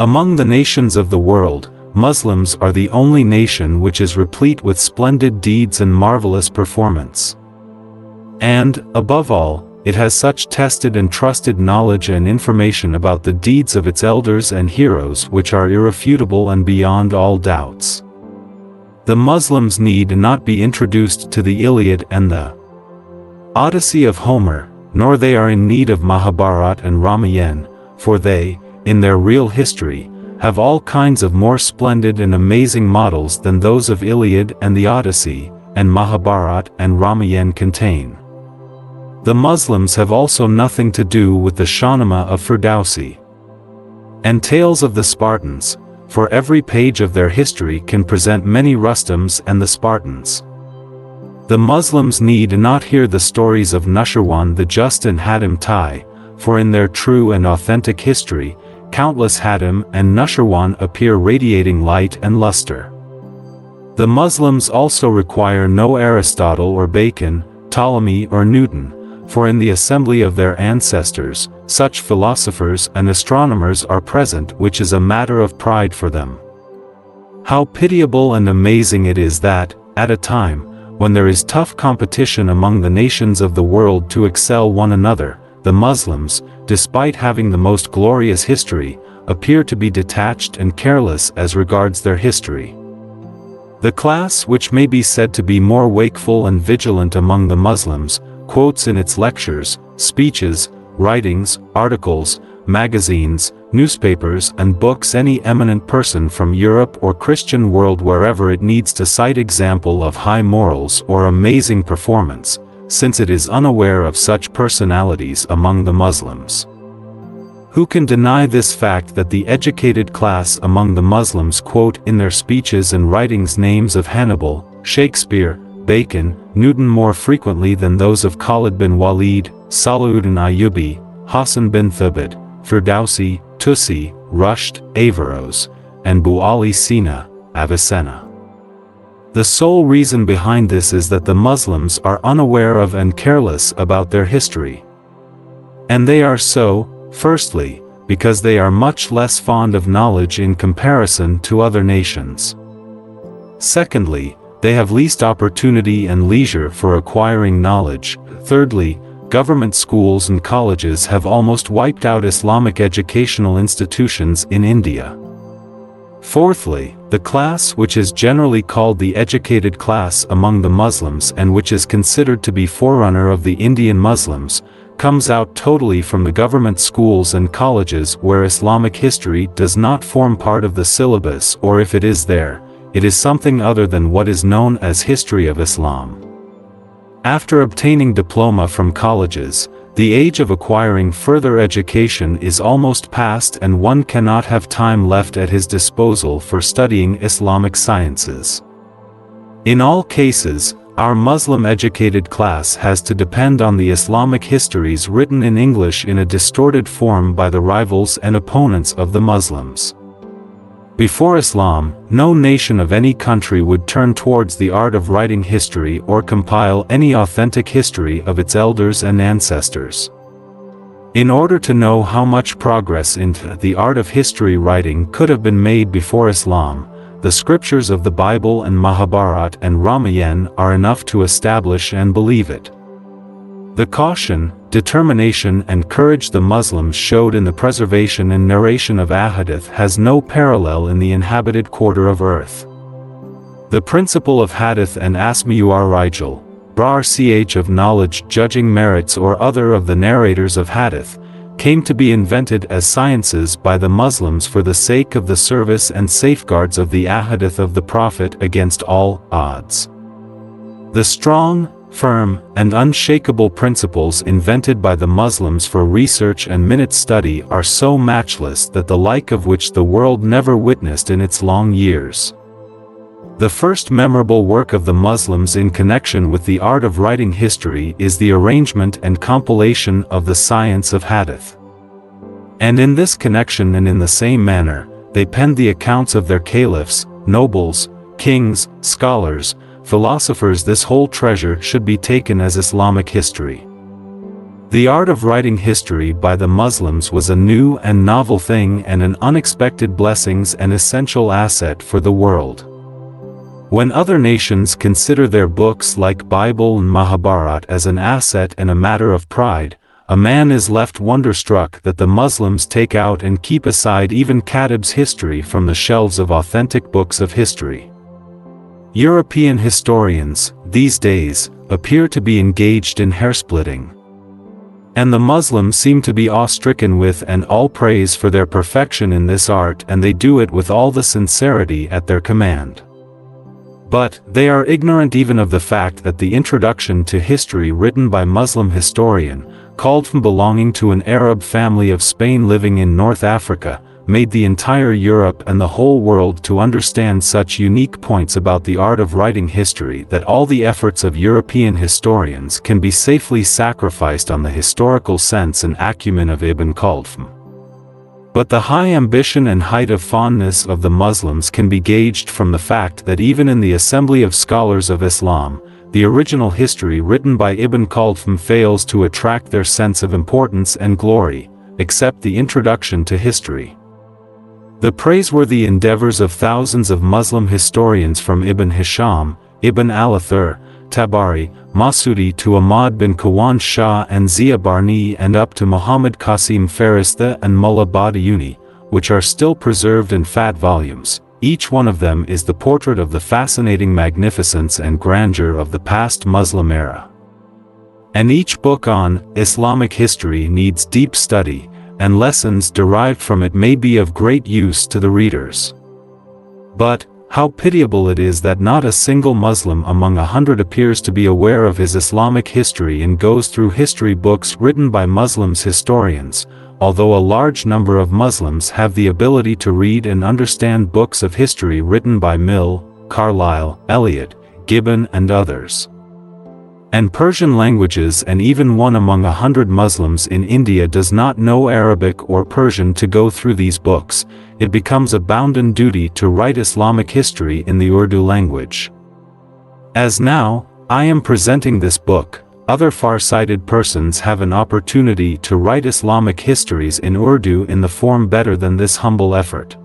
Among the nations of the world, Muslims are the only nation which is replete with splendid deeds and marvelous performance. And, above all, it has such tested and trusted knowledge and information about the deeds of its elders and heroes which are irrefutable and beyond all doubts. The Muslims need not be introduced to the Iliad and the Odyssey of Homer, nor they are in need of Mahabharata and Ramayana, for they, in their real history, have all kinds of more splendid and amazing models than those of Iliad and the Odyssey, and Mahabharata and Ramayana contain. The Muslims have also nothing to do with the Shahnameh of Ferdowsi and tales of the Spartans, for every page of their history can present many Rustams and the Spartans. The Muslims need not hear the stories of Nushirwan the Just and Hatim Tai, for in their true and authentic history, countless Hatim and Nushirwan appear radiating light and luster. The Muslims also require no Aristotle or Bacon, Ptolemy or Newton, for in the assembly of their ancestors, such philosophers and astronomers are present, which is a matter of pride for them. How pitiable and amazing it is that, at a time, when there is tough competition among the nations of the world to excel one another, the Muslims, despite having the most glorious history, appear to be detached and careless as regards their history. The class which may be said to be more wakeful and vigilant among the Muslims, quotes in its lectures, speeches, writings, articles, magazines, newspapers and books any eminent person from Europe or Christian world wherever it needs to cite example of high morals or amazing performance, since it is unaware of such personalities among the Muslims. Who can deny this fact that the educated class among the Muslims quote in their speeches and writings names of Hannibal, Shakespeare, Bacon, Newton more frequently than those of Khalid bin Walid, Salahuddin Ayyubi, Hassan bin Thabit, Ferdowsi, Tusi, Rusht, Averroes, and Bu Ali Sina, Avicenna. The sole reason behind this is that the Muslims are unaware of and careless about their history. And they are so, firstly, because they are much less fond of knowledge in comparison to other nations. Secondly, they have least opportunity and leisure for acquiring knowledge. Thirdly, government schools and colleges have almost wiped out Islamic educational institutions in India. Fourthly, the class which is generally called the educated class among the Muslims and which is considered to be forerunner of the Indian Muslims, comes out totally from the government schools and colleges where Islamic history does not form part of the syllabus, or if it is there, it is something other than what is known as history of Islam. After obtaining diploma from colleges, the age of acquiring further education is almost past and one cannot have time left at his disposal for studying Islamic sciences. In all cases, our Muslim educated class has to depend on the Islamic histories written in English in a distorted form by the rivals and opponents of the Muslims. Before Islam, no nation of any country would turn towards the art of writing history or compile any authentic history of its elders and ancestors. In order to know how much progress in the art of history writing could have been made before Islam, the scriptures of the Bible and Mahabharata and Ramayana are enough to establish and believe it. The caution, determination and courage the Muslims showed in the preservation and narration of ahadith has no parallel in the inhabited quarter of earth. The principle of hadith and asmiyur rijal, brar ch of knowledge judging merits or other of the narrators of hadith, came to be invented as sciences by the Muslims for the sake of the service and safeguards of the ahadith of the Prophet against all odds. The strong, firm, and unshakable principles invented by the Muslims for research and minute study are so matchless that the like of which the world never witnessed in its long years. The first memorable work of the Muslims in connection with the art of writing history is the arrangement and compilation of the science of hadith. And in this connection and in the same manner, they penned the accounts of their caliphs, nobles, kings, scholars, philosophers. This whole treasure should be taken as Islamic history. The art of writing history by the Muslims was a new and novel thing and an unexpected blessing and essential asset for the world. When other nations consider their books like Bible and Mahabharat as an asset and a matter of pride, a man is left wonderstruck that the Muslims take out and keep aside even Khatib's history from the shelves of authentic books of history. European historians, these days, appear to be engaged in hairsplitting. And the Muslims seem to be awe-stricken with and all praise for their perfection in this art, and they do it with all the sincerity at their command. But they are ignorant even of the fact that the introduction to history written by Muslim historian, called from belonging to an Arab family of Spain living in North Africa, made the entire Europe and the whole world to understand such unique points about the art of writing history that all the efforts of European historians can be safely sacrificed on the historical sense and acumen of Ibn Khaldun. But the high ambition and height of fondness of the Muslims can be gauged from the fact that even in the assembly of scholars of Islam, the original history written by Ibn Khaldun fails to attract their sense of importance and glory, except the introduction to history. The praiseworthy endeavors of thousands of Muslim historians from Ibn Hisham, Ibn al-Athir, Tabari, Masudi to Ahmad bin Kawan Shah and Zia Barni and up to Muhammad Qasim Farishta and Mullah Badayuni, which are still preserved in fat volumes. Each one of them is the portrait of the fascinating magnificence and grandeur of the past Muslim era. And each book on Islamic history needs deep study, and lessons derived from it may be of great use to the readers. But how pitiable it is that not a single Muslim among 100 appears to be aware of his Islamic history and goes through history books written by Muslims historians, although a large number of Muslims have the ability to read and understand books of history written by Mill, Carlyle, Eliot, Gibbon and others. And Persian languages, and even one among 100 Muslims in India does not know Arabic or Persian to go through these books, it becomes a bounden duty to write Islamic history in the Urdu language. As now, I am presenting this book, other far-sighted persons have an opportunity to write Islamic histories in Urdu in the form better than this humble effort.